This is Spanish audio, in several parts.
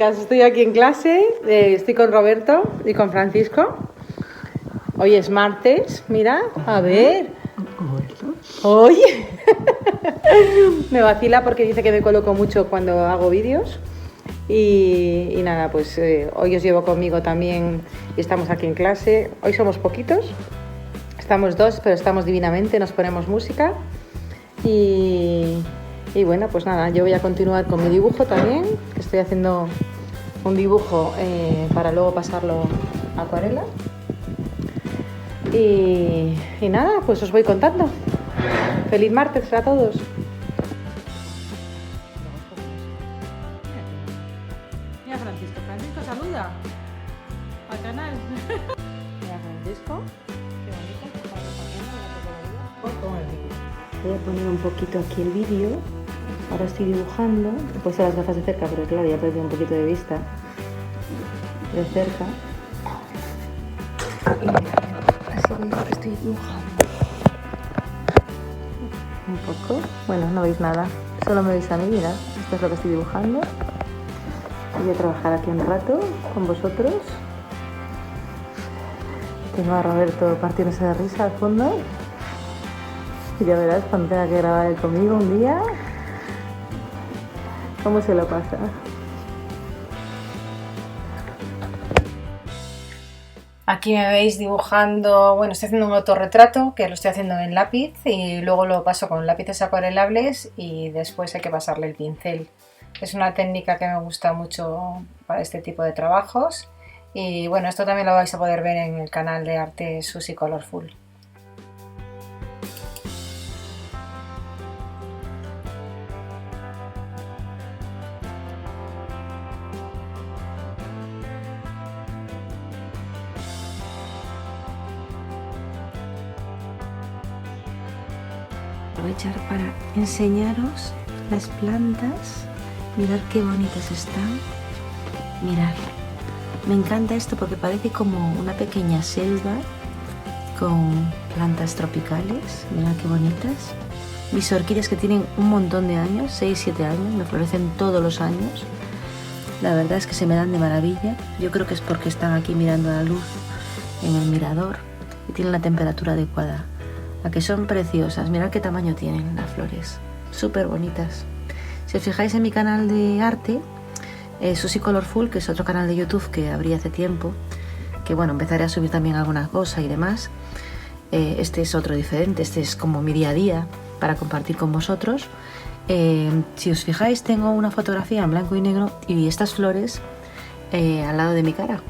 chicas, estoy aquí en clase, estoy con Roberto y con Francisco. Hoy es martes, mira, a ver. Oye, me vacila porque dice que me coloco mucho cuando hago vídeos. Y nada, pues hoy os llevo conmigo también y estamos aquí en clase. Hoy somos poquitos, estamos dos, pero estamos divinamente, nos ponemos música. Y bueno, pues nada, yo voy a continuar con mi dibujo también, que estoy haciendo un dibujo para luego pasarlo a acuarela. Y nada, pues os voy contando. Feliz martes a todos. Mira Francisco, saluda al canal. Mira Francisco, qué bonito. Voy a poner un poquito aquí el vídeo. Ahora estoy dibujando. He puesto las gafas de cerca, pero claro, ya he perdido un poquito de vista. De cerca. Y así veis lo que estoy dibujando. Un poco. Bueno, no veis nada. Solo me veis a mí, mirad. Esto es lo que estoy dibujando. Voy a trabajar aquí un rato con vosotros. Tengo a Roberto partiéndose de risa al fondo. Y ya verás cuando tenga que grabar él conmigo un día cómo se lo pasa. Aquí me veis dibujando, bueno, estoy haciendo un autorretrato que lo estoy haciendo en lápiz y luego lo paso con lápices acuarelables y después hay que pasarle el pincel. Es una técnica que me gusta mucho para este tipo de trabajos y bueno, esto también lo vais a poder ver en el canal de arte Susi Colorful. Aprovechar para enseñaros las plantas. Mirad qué bonitas están. Mirad, me encanta esto porque parece como una pequeña selva con plantas tropicales. Mirad qué bonitas. Mis orquídeas que tienen un montón de años, 6-7 años, me florecen todos los años. La verdad es que se me dan de maravilla. Yo creo que es porque están aquí mirando la luz en el mirador y tienen la temperatura adecuada. A que son preciosas, mirad qué tamaño tienen las flores, súper bonitas. Si os fijáis en mi canal de arte, Susi Colorful, que es otro canal de YouTube que abrí hace tiempo, que bueno, empezaré a subir también algunas cosas y demás. Este es otro diferente, este es como mi día a día para compartir con vosotros. Si os fijáis, tengo una fotografía en blanco y negro y estas flores al lado de mi cara.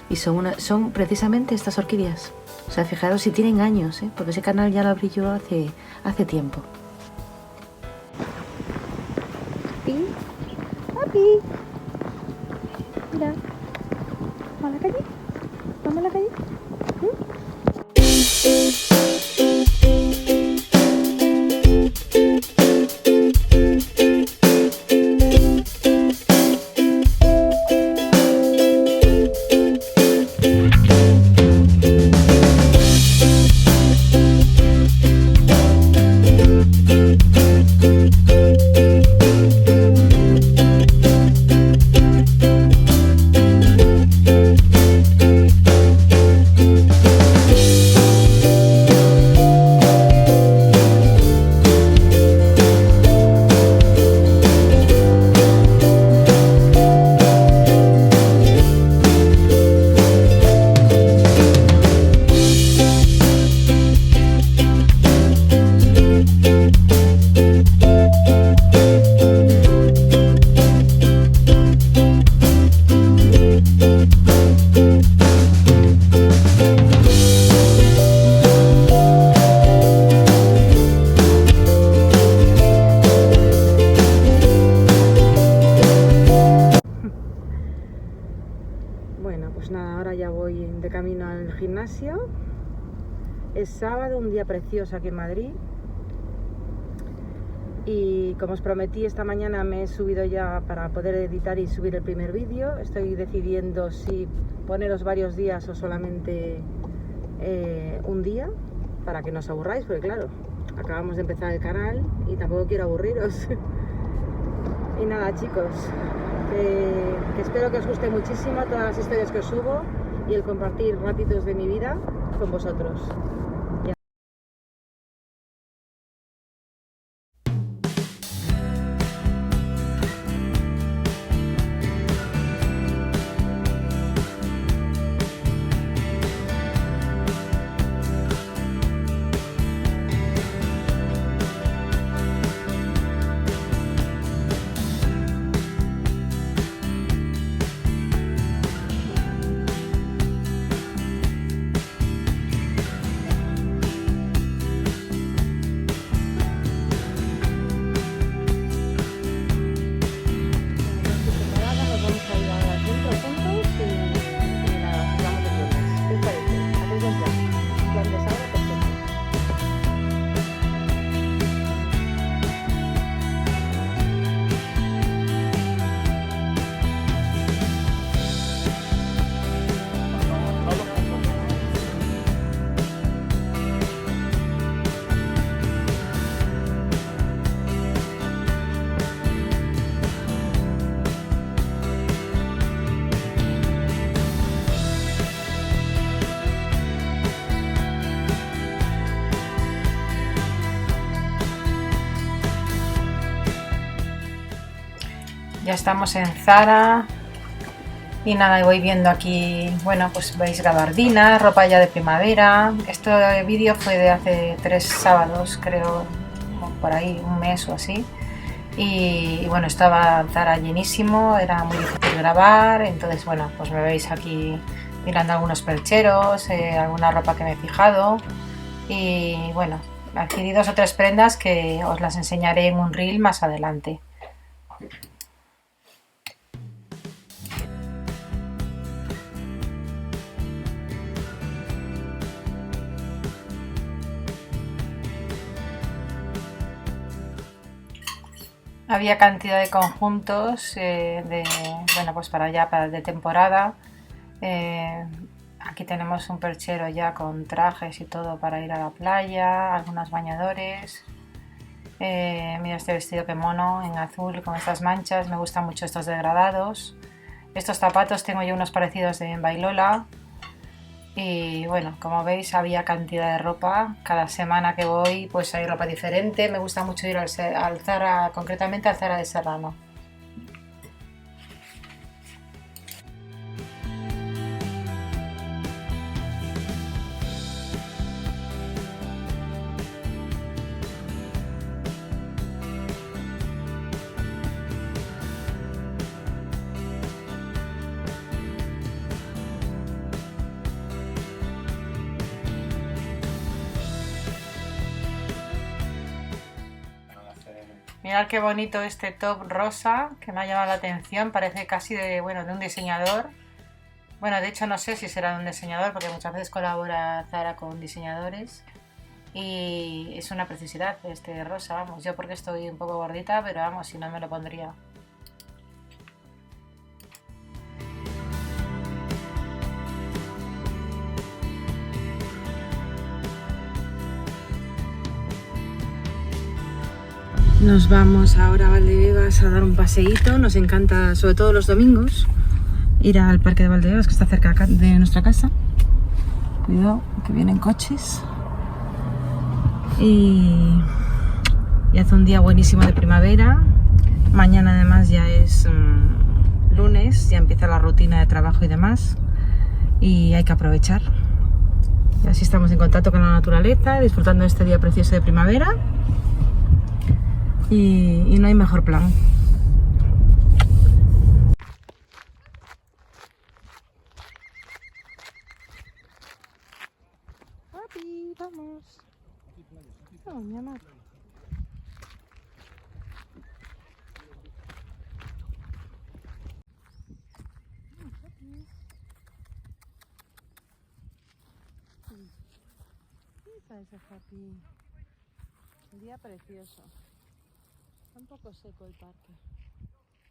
Y son precisamente estas orquídeas. O sea, fijaros si tienen años, porque ese canal ya lo abrí yo hace tiempo. Papi, papi, mira, ¿vamos a la calle? ¿Vamos a la calle? De camino al gimnasio. Es sábado, un día precioso aquí en Madrid y como os prometí esta mañana me he subido ya para poder editar y subir el primer vídeo. Estoy decidiendo si poneros varios días o solamente un día para que no os aburráis, porque claro, acabamos de empezar el canal y tampoco quiero aburriros. Y nada chicos, que espero que os guste muchísimo todas las historias que os subo y el compartir ratitos de mi vida con vosotros. Ya estamos en Zara y nada, y voy viendo aquí, bueno, pues veis gabardinas, ropa ya de primavera. Este vídeo fue de hace 3 sábados, creo, por ahí, un mes o así. Y bueno, estaba Zara llenísimo, era muy difícil grabar, entonces bueno, pues me veis aquí mirando algunos percheros, alguna ropa que me he fijado. Y bueno, adquirí 2 o 3 prendas que os las enseñaré en un reel más adelante. Había cantidad de conjuntos bueno, pues para ya de temporada. Aquí tenemos un perchero ya con trajes y todo para ir a la playa, algunos bañadores. Mira este vestido que mono en azul con estas manchas, me gustan mucho estos degradados. Estos zapatos tengo yo unos parecidos de Bailola. Y bueno, como veis había cantidad de ropa, cada semana que voy pues hay ropa diferente, me gusta mucho ir al Zara, concretamente al Zara de Serrano. Mirad qué bonito este top rosa que me ha llamado la atención, parece casi de, bueno, de un diseñador. Bueno, de hecho no sé si será de un diseñador porque muchas veces colabora Zara con diseñadores. Y es una preciosidad este rosa, vamos, yo porque estoy un poco gordita, pero vamos, si no me lo pondría. Nos vamos ahora a Valdebebas a dar un paseíto, nos encanta, sobre todo los domingos, ir al parque de Valdebebas que está cerca de nuestra casa. Cuidado, que vienen coches. Y hace un día buenísimo de primavera. Mañana además ya es lunes, ya empieza la rutina de trabajo y demás. Y hay que aprovechar. Y así estamos en contacto con la naturaleza, disfrutando de este día precioso de primavera. Y no hay mejor plan. Papi, vamos. Vamos, mi amor. Ese papi. Un día precioso. Está un poco seco el parque,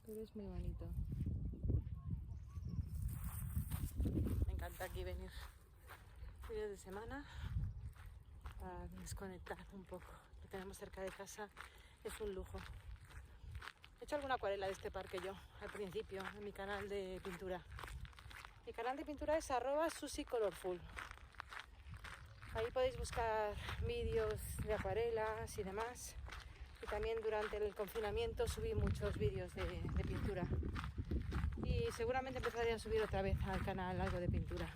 pero es muy bonito. Me encanta aquí venir fines de semana a desconectar un poco. Lo tenemos cerca de casa, es un lujo. He hecho alguna acuarela de este parque yo, al principio, en mi canal de pintura. Mi canal de pintura es @susicolorful. Ahí podéis buscar vídeos de acuarelas y demás. Y también durante el confinamiento subí muchos vídeos de pintura. Y seguramente empezaré a subir otra vez al canal algo de pintura.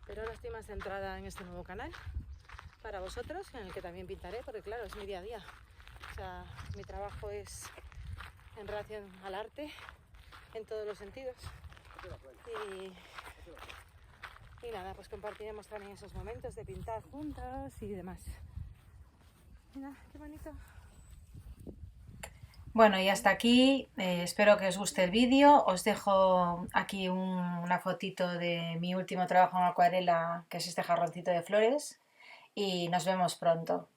Pero ahora estoy más centrada en este nuevo canal para vosotros, en el que también pintaré, porque claro, es mi día a día. O sea, mi trabajo es en relación al arte, en todos los sentidos. Y nada, pues compartiremos también esos momentos de pintar juntas y demás. Mira, qué bonito. Bueno, y hasta aquí, espero que os guste el vídeo. Os dejo aquí una fotito de mi último trabajo en acuarela, que es este jarroncito de flores, y nos vemos pronto.